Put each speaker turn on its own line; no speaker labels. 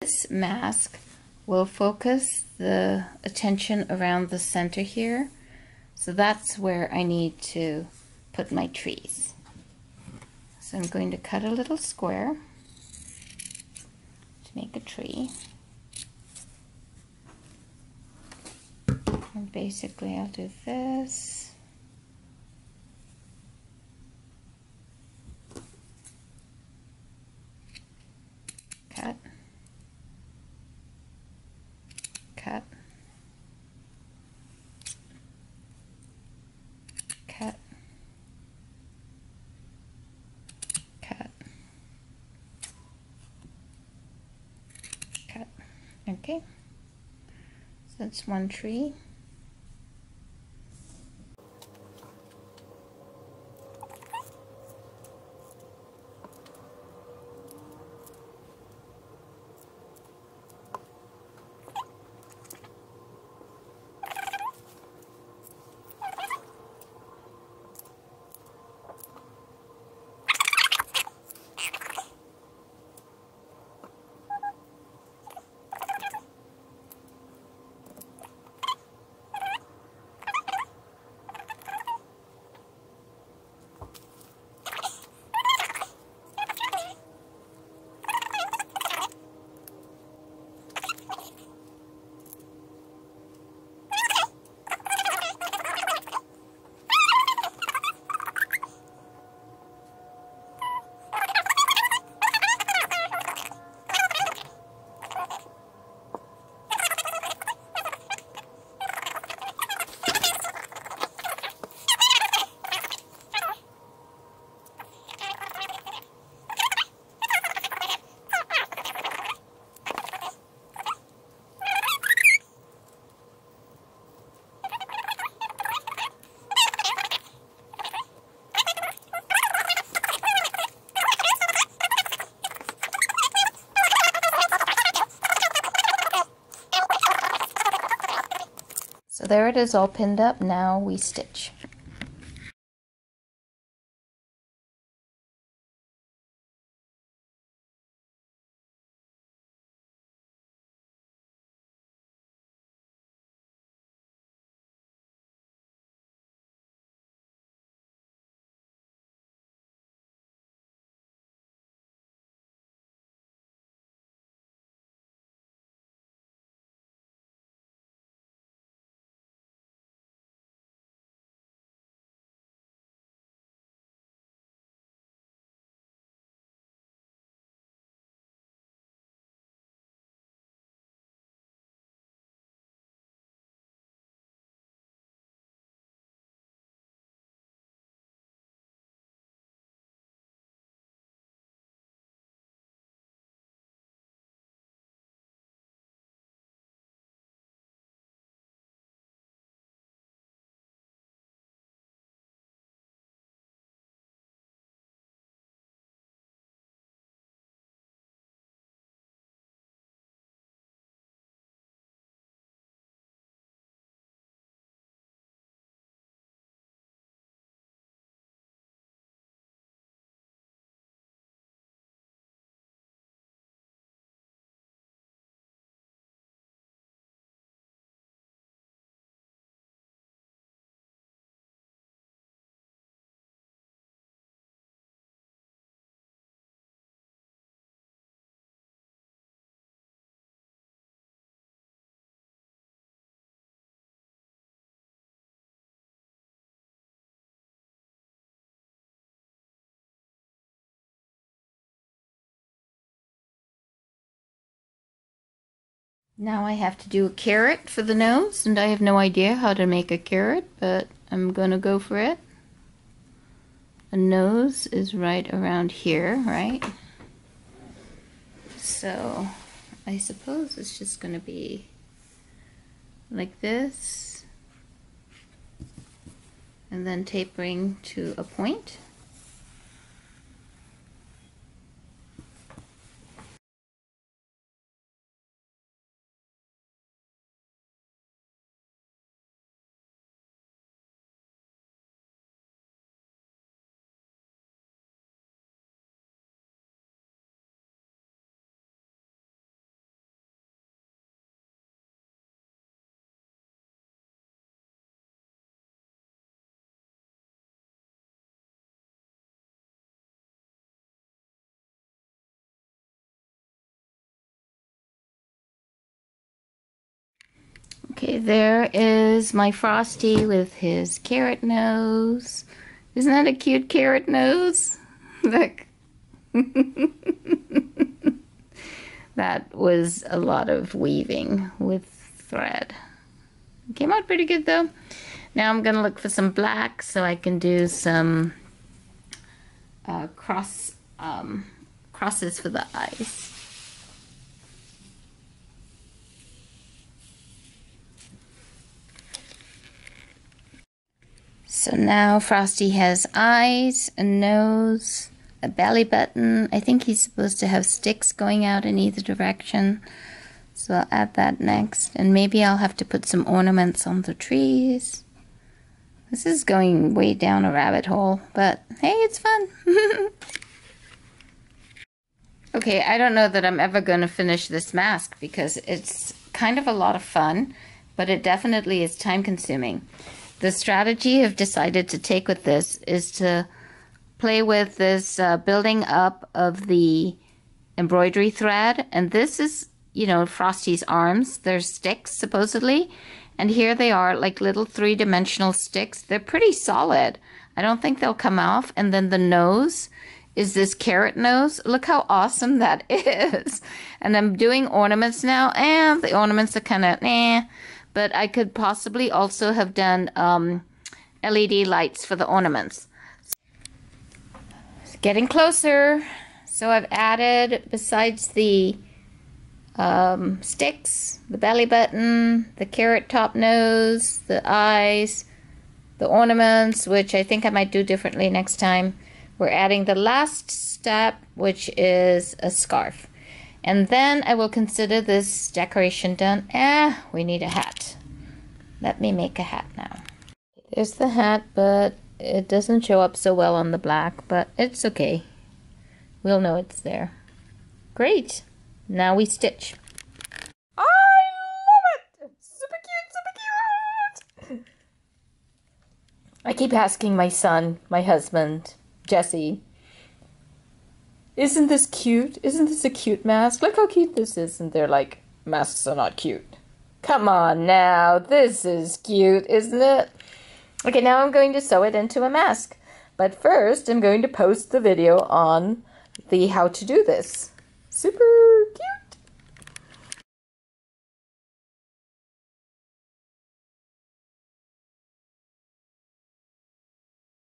This mask will focus the attention around the center here. So that's where I need to put my trees. So I'm going to cut a little square to make a tree. And basically I'll do this. Cut. Cut. Cut. Cut. Cut. Okay. So that's one tree. So there it is all pinned up. Now we stitch. Now I have to do a carrot for the nose, and I have no idea how to make a carrot, but I'm gonna go for it. The nose is right around here, right? So I suppose it's just gonna be like this, and then tapering to a point. Okay, there is my Frosty with his carrot nose. Isn't that a cute carrot nose? Look. That was a lot of weaving with thread. It came out pretty good though. Now I'm gonna look for some black so I can do some crosses for the eyes. So now Frosty has eyes, a nose, a belly button. I think he's supposed to have sticks going out in either direction. So I'll add that next. And maybe I'll have to put some ornaments on the trees. This is going way down a rabbit hole, but hey, it's fun. Okay, I don't know that I'm ever going to finish this mask because it's kind of a lot of fun, but it definitely is time consuming. The strategy I've decided to take with this is to play with this building up of the embroidery thread. And this is, you know, Frosty's arms. They're sticks, supposedly. And here they are, like little three-dimensional sticks. They're pretty solid. I don't think they'll come off. And then the nose is this carrot nose. Look how awesome that is. And I'm doing ornaments now. And the ornaments are kind of, but I could possibly also have done LED lights for the ornaments. It's getting closer. So I've added, besides the sticks, the belly button, the carrot top nose, the eyes, the ornaments, which I think I might do differently next time. We're adding the last step, which is a scarf. And then I will consider this decoration done. We need a hat. Let me make a hat now. There's the hat, but it doesn't show up so well on the black, but it's okay. We'll know it's there. Great. Now we stitch. I love it! Super cute, super cute! I keep asking my son, my husband, Jesse, isn't this cute? Isn't this a cute mask? Look how cute this is. And they're like, masks are not cute. Come on now, this is cute, isn't it? Okay, now I'm going to sew it into a mask. But first, I'm going to post the video on the how to do this. Super cute.